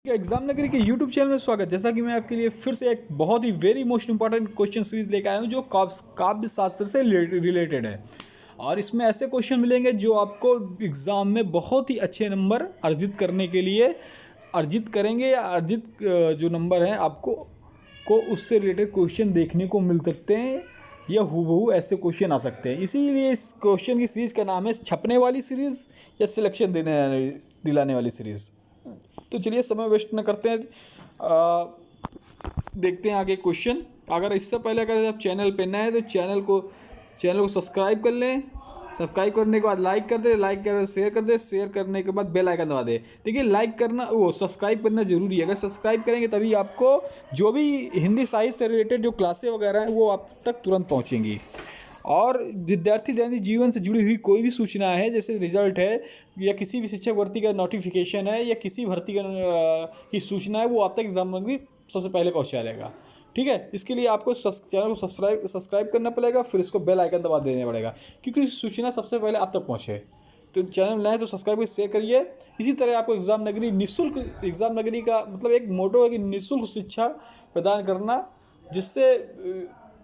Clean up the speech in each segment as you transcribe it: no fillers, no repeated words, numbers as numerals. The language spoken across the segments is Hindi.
एग्जाम नगरी के यूट्यूब चैनल में स्वागत। जैसा कि मैं आपके लिए फिर से एक बहुत ही very most important question series लेकर आया हूँ जो काव्य शास्त्र से रिलेटेड है। और इसमें ऐसे क्वेश्चन मिलेंगे जो आपको एग्ज़ाम में बहुत ही अच्छे नंबर अर्जित करने के लिए अर्जित करेंगे, या अर्जित जो नंबर हैं आपको उससे रिलेटेड क्वेश्चन देखने को मिल सकते हैं, या हूबहू ऐसे क्वेश्चन आ सकते हैं। इसीलिए इस क्वेश्चन की सीरीज़ का नाम है छपने वाली सीरीज़ या सिलेक्शन दिलाने वाली सीरीज़। तो चलिए समय वेस्ट न करते हैं, देखते हैं आगे क्वेश्चन। अगर इससे पहले अगर आप चैनल पे नए हैं तो चैनल को सब्सक्राइब कर लें। सब्सक्राइब करने के बाद लाइक कर दे, लाइक कर शेयर कर दे, शेयर करने के बाद बेल आइकन दबा दे। देखिए लाइक करना सब्सक्राइब करना जरूरी है। अगर सब्सक्राइब करेंगे तभी आपको जो भी हिंदी साहित्य से रिलेटेड जो क्लासें वगैरह हैं वो आप तक तुरंत पहुँचेंगी। और विद्यार्थी दैनिक जीवन से जुड़ी हुई कोई भी सूचना है, जैसे रिजल्ट है या किसी भी शिक्षक भर्ती का नोटिफिकेशन है या किसी भर्ती की सूचना है, वो आप तक एग्जाम में भी सबसे पहले पहुंचा रहेगा। ठीक है, इसके लिए आपको चैनल को सब्सक्राइब करना पड़ेगा, फिर इसको बेल आइकन दबा देना पड़ेगा क्योंकि सूचना सबसे पहले आप तक पहुँचे। तो चैनल नए तो सब्सक्राइब कर शेयर करिए। इसी तरह आपको एग्ज़ाम नगरी निःशुल्क, एग्ज़ाम नगरी का मतलब एक मोटो है कि निःशुल्क शिक्षा प्रदान करना, जिससे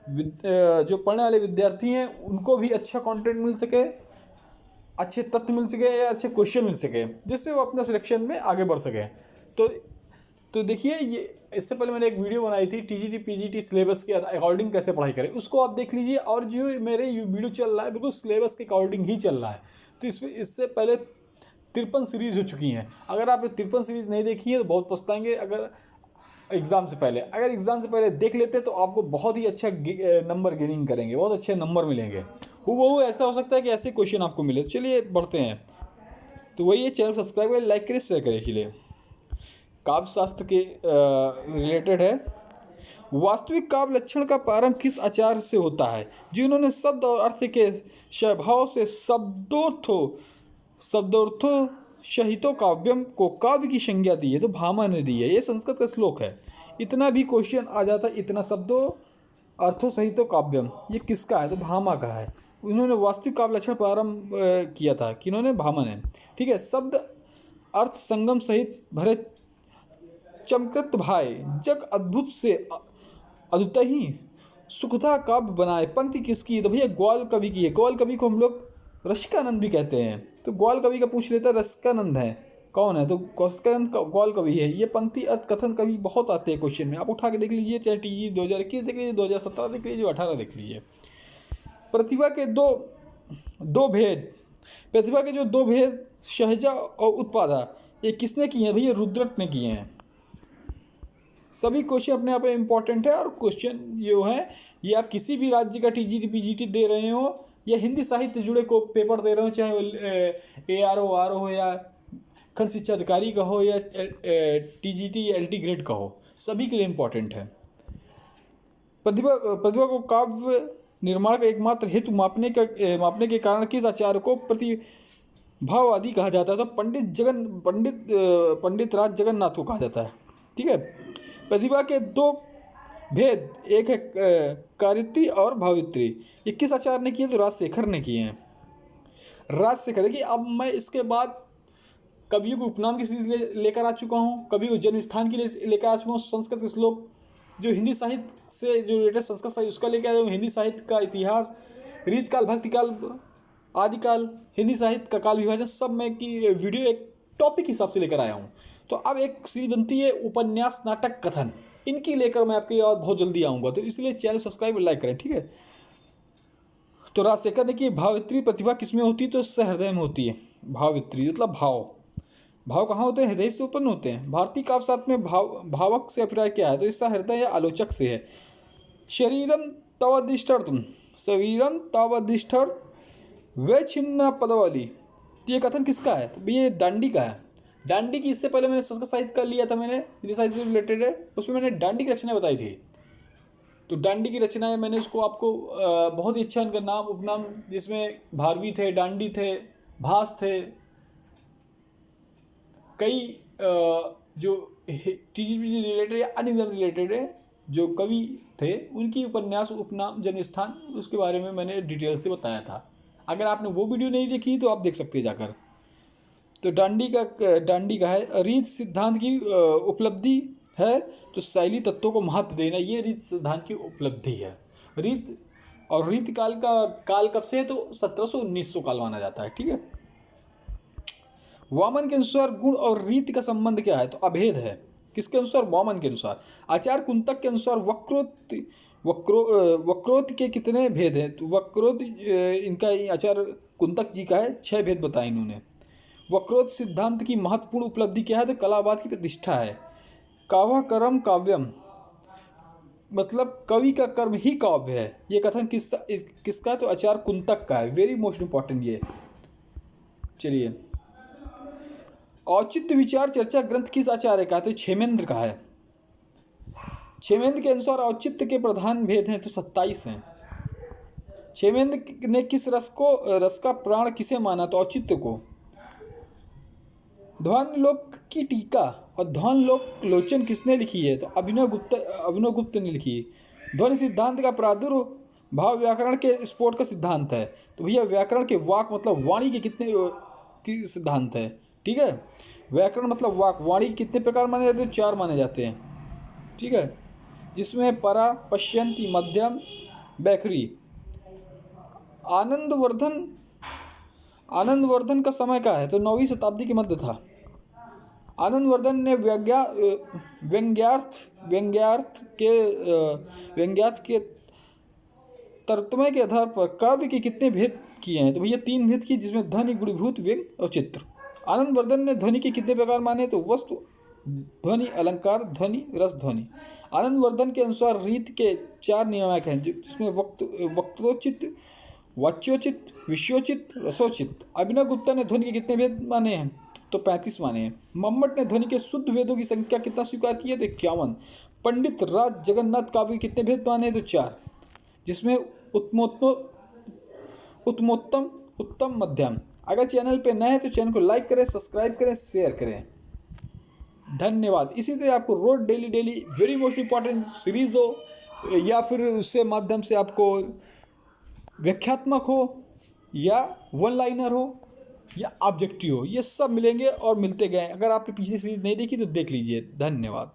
जो पढ़ने वाले विद्यार्थी हैं उनको भी अच्छा कंटेंट मिल सके, अच्छे तथ्य मिल सके या अच्छे क्वेश्चन मिल सके, जिससे वो अपना सिलेक्शन में आगे बढ़ सकें। तो देखिए, ये इससे पहले मैंने एक वीडियो बनाई थी टीजीटी पीजीटी सिलेबस के अकॉर्डिंग कैसे पढ़ाई करें, उसको आप देख लीजिए। और जो मेरे वीडियो चल रहा है बिल्कुल सिलेबस के अकॉर्डिंग ही चल रहा है। तो इसमें इससे पहले 53 सीरीज़ हो चुकी हैं। अगर आप 53 सीरीज़ नहीं देखी है तो बहुत पछताएंगे। अगर एग्ज़ाम से पहले देख लेते तो आपको बहुत ही अच्छा नंबर गेनिंग करेंगे, बहुत अच्छे नंबर मिलेंगे। वो ऐसा हो सकता है कि ऐसे क्वेश्चन आपको मिले। चलिए बढ़ते हैं। तो वही है, चैनल सब्सक्राइब करें, लाइक करें, शेयर करें। इसलिए काव्य शास्त्र के रिलेटेड है। वास्तविक काव्य लक्षण का प्रारंभ किस आचार्य से होता है, जिन्होंने शब्द और अर्थ के स्वभाव से शब्दोर्थो सहितो काव्यम को काव्य की संज्ञा दी है। तो भामा ने दी है। ये संस्कृत का श्लोक है। इतना भी क्वेश्चन आ जाता है, इतना शब्दों अर्थों सहितो काव्यम, ये किसका है? तो भामा का है। उन्होंने वास्तविक काव्य लक्षण प्रारंभ किया था। किन्होंने? भामा ने। ठीक है। शब्द अर्थ संगम सहित भरे चमकृत भाई जग अद्भुत से अद्भुत ही सुखदा काव्य बनाए। पंक्ति किसकी है? तो भैया ग्वाल कवि की है। ग्वाल कवि को हम लोग रसिकानंद भी कहते हैं। तो ग्वाल कवि का पूछ लेता है, रसिकानंद है कौन है? तो रसिकानंद ग्वाल कवि है। ये पंक्ति अर्थ कथन कवि बहुत आते हैं क्वेश्चन में, आप उठा के देख लीजिए। चाहे टी 2021 देख लीजिए, 2017 देख लीजिए, 2018 देख लीजिए। प्रतिभा के दो भेद, प्रतिभा के जो दो भेद सहजा और उत्पादा, ये किसने किए हैं? भैया रुद्रट ने किए हैं। सभी क्वेश्चन अपने आप में इम्पॉर्टेंट है। और क्वेश्चन जो है ये आप किसी भी राज्य का टीजीटी पीजीटी दे रहे हो या हिंदी साहित्य जुड़े को पेपर दे रहे हो, चाहे वो ARO आर हो या खंड शिक्षा अधिकारी का हो या टीजीटी या LT ग्रेड का हो, सभी के लिए इम्पॉर्टेंट है। प्रतिभा को काव्य निर्माण का एकमात्र हेतु मापने के कारण किस आचार्य को प्रतिभावादी कहा जाता है? तो पंडित राज जगन्नाथ को कहा जाता है। ठीक है। प्रतिभा के दो भेद, एक है कारित्री और भावित्री, ये किस आचार्य ने किए? तो राजशेखर ने किए हैं। राजशेखर की। अब मैं इसके बाद कवियों के उपनाम की सीरीज लेकर आ चुका हूँ, कवियों के जन्म स्थान के लिए लेकर आ चुका हूँ, संस्कृत के श्लोक जो हिंदी साहित्य से जो रिलेटेड संस्कृत साहित्य उसका लेकर आया हूँ, हिंदी साहित्य का इतिहास, रीतकाल, भक्तिकाल, आदिकाल, हिंदी साहित्य का काल विभाजन, सब मैं की वीडियो एक टॉपिक हिसाब से लेकर आया हूँ। तो अब एक सीरीज बनती है उपन्यास, नाटक, कथन, इनकी लेकर मैं आपके लिए बहुत जल्दी आऊँगा। तो इसलिए चैनल सब्सक्राइब और लाइक करें। ठीक है। तो राजशेखर ने कि भावित्री प्रतिभा किसमें होती है? तो इससे हृदय में होती है। भावित्री मतलब भाव कहाँ होते हैं? हृदय से उत्पन्न होते हैं। भारतीय काव्य शास्त्र में भावक से अभिप्राय क्या है? तो इसका हृदय या आलोचक से है। शरीरम तावदिष्ठर वे छिन्न पदवाली, तो ये कथन किसका है? तो ये दांडी का है। दांडी की, इससे पहले मैंने संस्कृत साहित्य का लिया था, मैंने हिंदी साहित्य से रिलेटेड है, उसमें मैंने दांडी की रचना बताई थी। तो दांडी की रचनाएं मैंने उसको आपको बहुत ही अच्छा इनका नाम उपनाम, जिसमें भारवी थे, दांडी थे, भास थे, कई जो टीजीपी रिलेटेड या अन्य एग्जाम रिलेटेड है जो कवि थे, उनकी उपन्यास, उपनाम, जन्म स्थान, उसके बारे में मैंने डिटेल से बताया था। अगर आपने वो वीडियो नहीं देखी तो आप देख सकते हैं जाकर। तो डांडी का है रीत सिद्धांत की उपलब्धि है, तो शैली तत्वों को महत्व देना, ये रीत सिद्धांत की उपलब्धि है। रीत और रीत काल कब से है, तो 1700-1900 काल माना जाता है। ठीक है। वामन के अनुसार गुण और रीति का संबंध क्या है, तो अभेद है। किसके अनुसार, वामन के अनुसार। आचार्य कुंतक के अनुसार वक्रोत के कितने भेद हैं, तो वक्रोत इनका आचार्य कुंतक जी का है 6 भेद बताए इन्होंने। वक्रोत सिद्धांत की महत्वपूर्ण उपलब्धि क्या है, तो कलावाद की प्रतिष्ठा है। काव्य कर्म काव्यम, मतलब कवि का कर्म ही काव्य है, ये कथन किसका, तो आचार्य कुंतक का है। वेरी मोस्ट इंपॉर्टेंट ये। चलिए, औचित्य विचार चर्चा ग्रंथ किस आचार्य का है, तो क्षेमेंद्र का है। क्षेमेंद्र के अनुसार औचित्य के प्रधान भेद हैं, तो 27 हैं। क्षेमेंद्र ने किस रस का प्राण किसे माना, तो औचित्य को। ध्वनलोक की टीका और ध्वनलोचन किसने लिखी है, तो अभिनव गुप्त ने लिखी है। ध्वनि सिद्धांत का प्रादुर्भाव व्याकरण के स्फोट का सिद्धांत है, तो भैया व्याकरण के वाक मतलब वाणी के कितने की सिद्धांत है। ठीक है। व्याकरण मतलब वाक, वाणी के कितने प्रकार माने जाते हैं, 4 माने जाते हैं। ठीक है। जिसमें परा, पश्यंती, मध्यम, बैखरी। आनंदवर्धन का समय का है, तो 9वीं शताब्दी के मध्य था। आनंदवर्धन ने व्यंग्यार्थ के तर्तमय के आधार पर काव्य के कितने भेद किए हैं, तो भैया 3 भेद किए, जिसमें ध्वनि, गुणीभूत, व्यंग और चित्र। आनंदवर्धन ने ध्वनि के कितने प्रकार माने, तो वस्तु ध्वनि, अलंकार ध्वनि, रस ध्वनि। आनंदवर्धन के अनुसार रीत के 4 नियामक हैं, जिसमें वक्तोचित, वाच्योचित, विषयोचित, रसोचित। अभिनव गुप्ता ने ध्वनि के कितने भेद माने हैं, तो 35 माने हैं। मम्मट ने ध्वनि के शुद्ध वेदों की संख्या कितना स्वीकार की है, तो 51। पंडित राज जगन्नाथ काव्य के कितने भेद माने हैं, तो 4, जिसमें उत्तमोत्तम, उत्तम, मध्यम। अगर चैनल पे नए हैं तो चैनल को लाइक करें, सब्सक्राइब करें, शेयर करें। धन्यवाद। इसी तरह आपको रोज daily very most important series हो, या फिर उससे माध्यम से आपको व्याख्यात्मक हो, या वन लाइनर हो, या ऑब्जेक्टिव हो, ये सब मिलेंगे और मिलते गए। अगर आपने पिछली सीरीज नहीं देखी तो देख लीजिए। धन्यवाद।